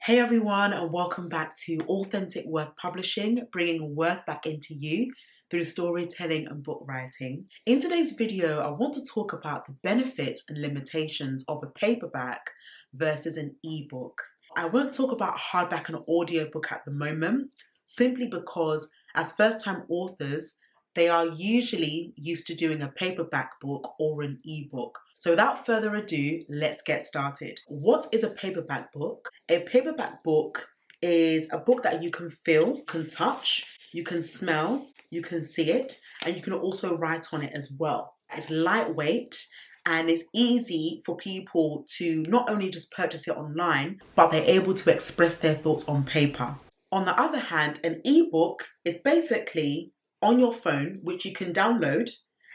Hey everyone, and welcome back to Authentic Worth Publishing, bringing worth back into you through storytelling and book writing. In today's video, I want to talk about the benefits and limitations of a paperback versus an ebook. I won't talk about hardback and audiobook at the moment, simply because as first-time authors, they are usually used to doing a paperback book or an ebook. So without further ado, let's get started. What is a paperback book? A paperback book is a book that you can feel, can touch, you can smell, you can see it, and you can also write on it as well. It's lightweight and it's easy for people to not only just purchase it online, but they're able to express their thoughts on paper. On the other hand, an ebook is basically on your phone, which you can download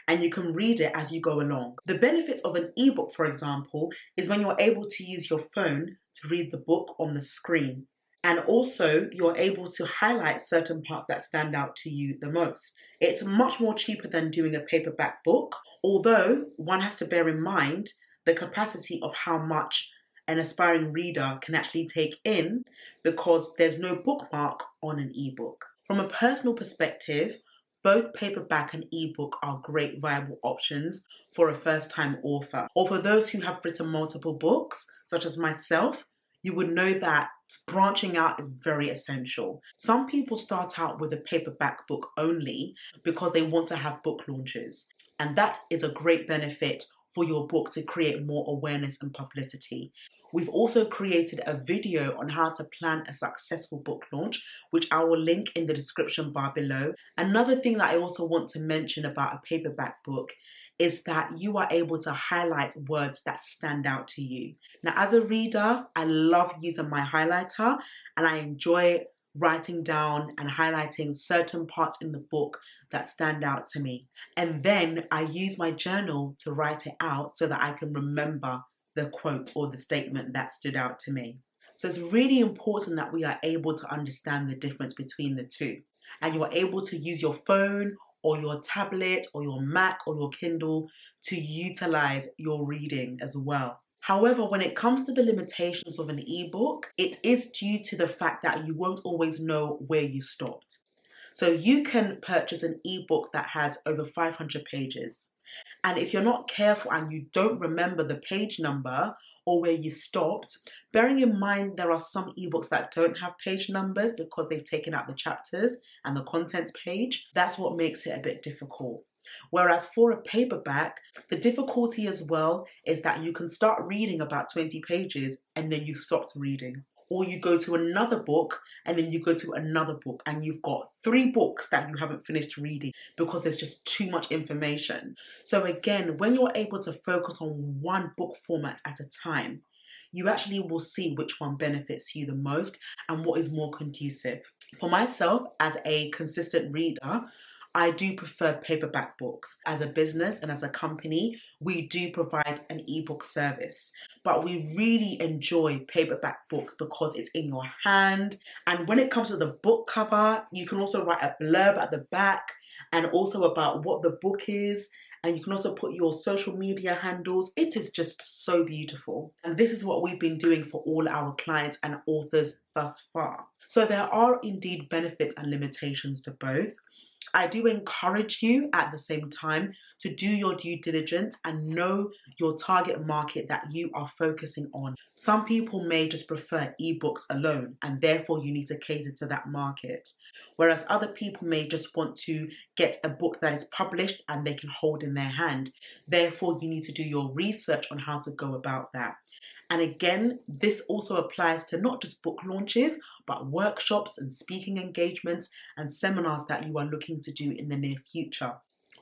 and you can read it as you go along. The benefits of an ebook, for example, is when you're able to use your phone to read the book on the screen. And also, you're able to highlight certain parts that stand out to you the most. It's much more cheaper than doing a paperback book, although one has to bear in mind the capacity of how much an aspiring reader can actually take in, because there's no bookmark on an ebook. From a personal perspective, both paperback and ebook are great viable options for a first-time author. Or for those who have written multiple books, such as myself, you would know that branching out is very essential. Some people start out with a paperback book only because they want to have book launches. And that is a great benefit for your book to create more awareness and publicity. We've also created a video on how to plan a successful book launch, which I will link in the description bar below. Another thing that I also want to mention about a paperback book is that you are able to highlight words that stand out to you. Now, as a reader, I love using my highlighter and I enjoy writing down and highlighting certain parts in the book that stand out to me. And then I use my journal to write it out so that I can remember the quote or the statement that stood out to me. So it's really important that we are able to understand the difference between the two. And you are able to use your phone or your tablet or your Mac or your Kindle to utilize your reading as well. However, when it comes to the limitations of an ebook, it is due to the fact that you won't always know where you stopped. So you can purchase an ebook that has over 500 pages. And if you're not careful and you don't remember the page number or where you stopped, bearing in mind there are some ebooks that don't have page numbers because they've taken out the chapters and the contents page, that's what makes it a bit difficult. Whereas for a paperback, the difficulty as well is that you can start reading about 20 pages and then you stopped reading. Or you go to another book and then you go to another book and you've got 3 books that you haven't finished reading because there's just too much information. So again, when you're able to focus on one book format at a time, you actually will see which one benefits you the most and what is more conducive. For myself, as a consistent reader, I do prefer paperback books. As a business and as a company, we do provide an ebook service, but we really enjoy paperback books because it's in your hand. And when it comes to the book cover, you can also write a blurb at the back and also about what the book is. And you can also put your social media handles. It is just so beautiful. And this is what we've been doing for all our clients and authors thus far. So there are indeed benefits and limitations to both. I do encourage you at the same time to do your due diligence and know your target market that you are focusing on. Some people may just prefer ebooks alone and therefore you need to cater to that market. Whereas other people may just want to get a book that is published and they can hold in their hand. Therefore, you need to do your research on how to go about that. And again, this also applies to not just book launches, but workshops and speaking engagements and seminars that you are looking to do in the near future.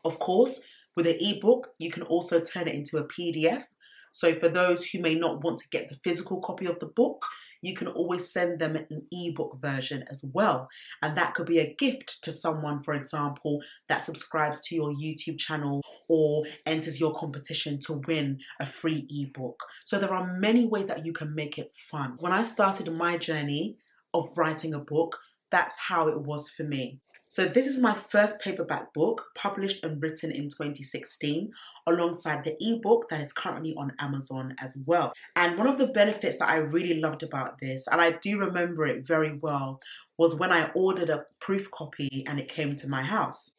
Of course, with an ebook, you can also turn it into a PDF. So for those who may not want to get the physical copy of the book, you can always send them an ebook version as well. And that could be a gift to someone, for example, that subscribes to your YouTube channel or enters your competition to win a free ebook. So there are many ways that you can make it fun. When I started my journey of writing a book, that's how it was for me. So this is my first paperback book, published and written in 2016, alongside the ebook that is currently on Amazon as well. And one of the benefits that I really loved about this, and I do remember it very well, was when I ordered a proof copy and it came to my house.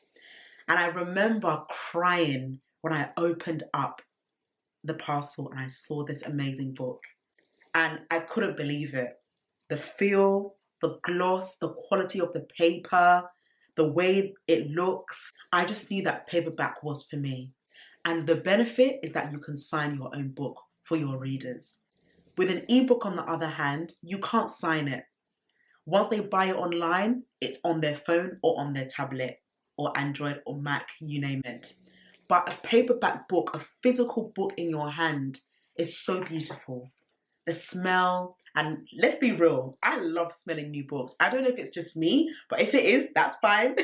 And I remember crying when I opened up the parcel and I saw this amazing book. And I couldn't believe it. The feel, the gloss, the quality of the paper, the way it looks. I just knew that paperback was for me. And the benefit is that you can sign your own book for your readers. With an ebook, on the other hand, you can't sign it. Once they buy it online, it's on their phone or on their tablet or Android or Mac, you name it. But a paperback book, a physical book in your hand, is so beautiful. The smell, and let's be real, I love smelling new books. I don't know if it's just me, but if it is, that's fine.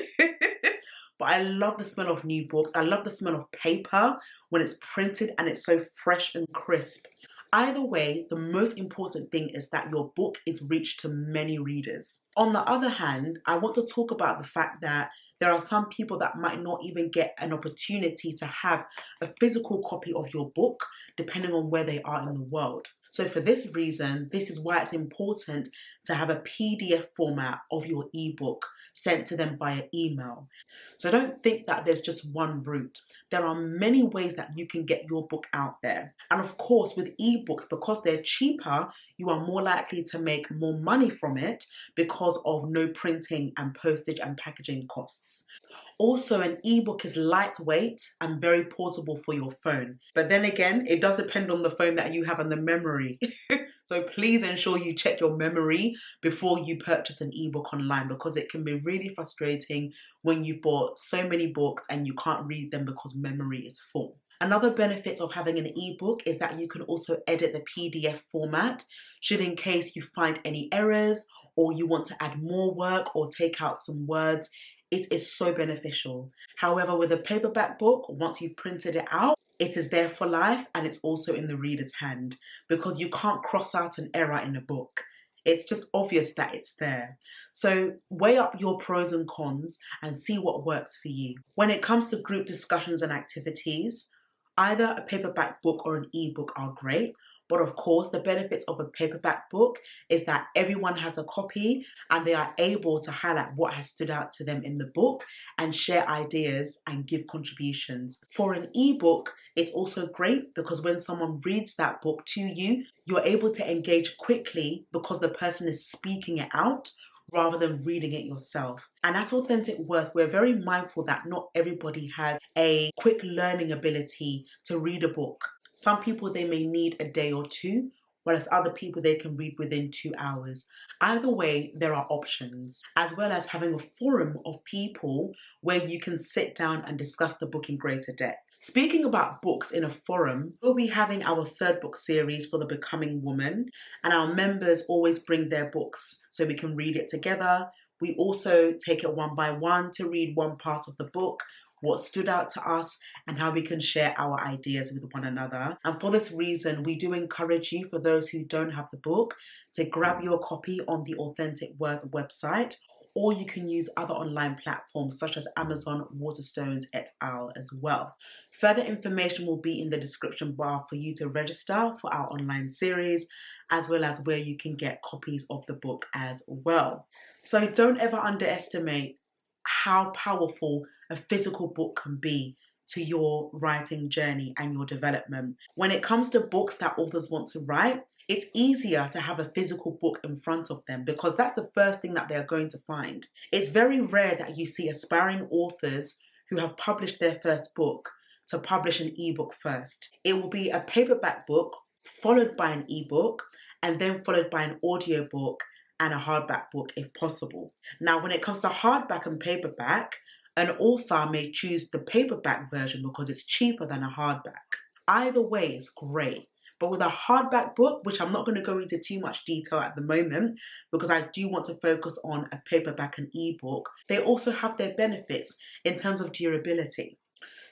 But I love the smell of new books. I love the smell of paper when it's printed and it's so fresh and crisp. Either way, the most important thing is that your book is reached to many readers. On the other hand, I want to talk about the fact that there are some people that might not even get an opportunity to have a physical copy of your book, depending on where they are in the world. So for this reason, this is why it's important to have a PDF format of your ebook sent to them via email. So don't think that there's just one route. There are many ways that you can get your book out there. And of course, with ebooks, because they're cheaper, you are more likely to make more money from it because of no printing and postage and packaging costs. Also, an ebook is lightweight and very portable for your phone. But then again, it does depend on the phone that you have and the memory. So please ensure you check your memory before you purchase an ebook online, because it can be really frustrating when you've bought so many books and you can't read them because memory is full. Another benefit of having an ebook is that you can also edit the PDF format should in case you find any errors or you want to add more work or take out some words. It is so beneficial. However, with a paperback book, once you've printed it out, it is there for life and it's also in the reader's hand, because you can't cross out an error in a book. It's just obvious that it's there. So weigh up your pros and cons and see what works for you. When it comes to group discussions and activities, either a paperback book or an ebook are great. But of course, the benefits of a paperback book is that everyone has a copy and they are able to highlight what has stood out to them in the book and share ideas and give contributions. For an ebook, it's also great because when someone reads that book to you, you're able to engage quickly because the person is speaking it out rather than reading it yourself. And at Authentic Worth, we're very mindful that not everybody has a quick learning ability to read a book. Some people, they may need a day or two, whereas other people, they can read within 2 hours. Either way, there are options, as well as having a forum of people where you can sit down and discuss the book in greater depth. Speaking about books in a forum, we'll be having our 3rd book series for the Becoming Woman, and our members always bring their books so we can read it together. We also take it one by one to read one part of the book, what stood out to us, and how we can share our ideas with one another. And for this reason, we do encourage you, for those who don't have the book, to grab your copy on the Authentic Worth website, or you can use other online platforms such as Amazon, Waterstones, et.al. as well. Further information will be in the description bar for you to register for our online series, as well as where you can get copies of the book as well. So don't ever underestimate how powerful a physical book can be to your writing journey and your development. When it comes to books that authors want to write, it's easier to have a physical book in front of them because that's the first thing that they're going to find. It's very rare that you see aspiring authors who have published their first book to publish an ebook first. It will be a paperback book followed by an ebook and then followed by an audiobook and a hardback book if possible. Now, when it comes to hardback and paperback, an author may choose the paperback version because it's cheaper than a hardback. Either way is great. But with a hardback book, which I'm not going to go into too much detail at the moment because I do want to focus on a paperback and ebook, they also have their benefits in terms of durability.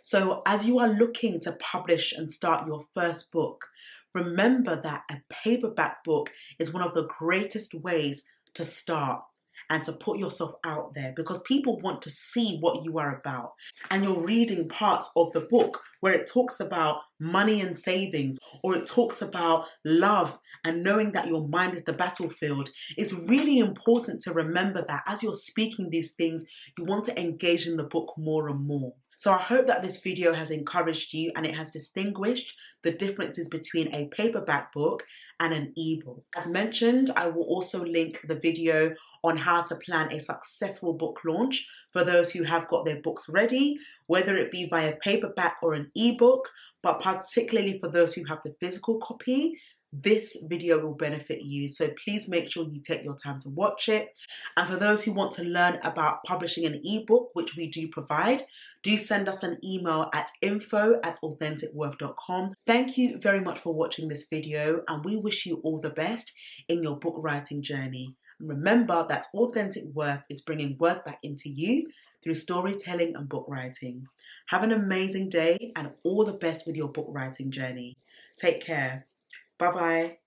So as you are looking to publish and start your first book, remember that a paperback book is one of the greatest ways to start and to put yourself out there, because people want to see what you are about. And you're reading parts of the book where it talks about money and savings, or it talks about love and knowing that your mind is the battlefield. It's really important to remember that as you're speaking these things, you want to engage in the book more and more. So I hope that this video has encouraged you and it has distinguished the differences between a paperback book and an ebook. As mentioned, I will also link the video on how to plan a successful book launch for those who have got their books ready, whether it be via paperback or an ebook, but particularly for those who have the physical copy. This video will benefit you, so please make sure you take your time to watch it. And for those who want to learn about publishing an ebook, which we do provide, do send us an email at info@authenticworth.com. Thank you very much for watching this video, and we wish you all the best in your book writing journey. And remember that Authentic Worth is bringing worth back into you through storytelling and book writing. Have an amazing day and all the best with your book writing journey. Take care. Bye-bye.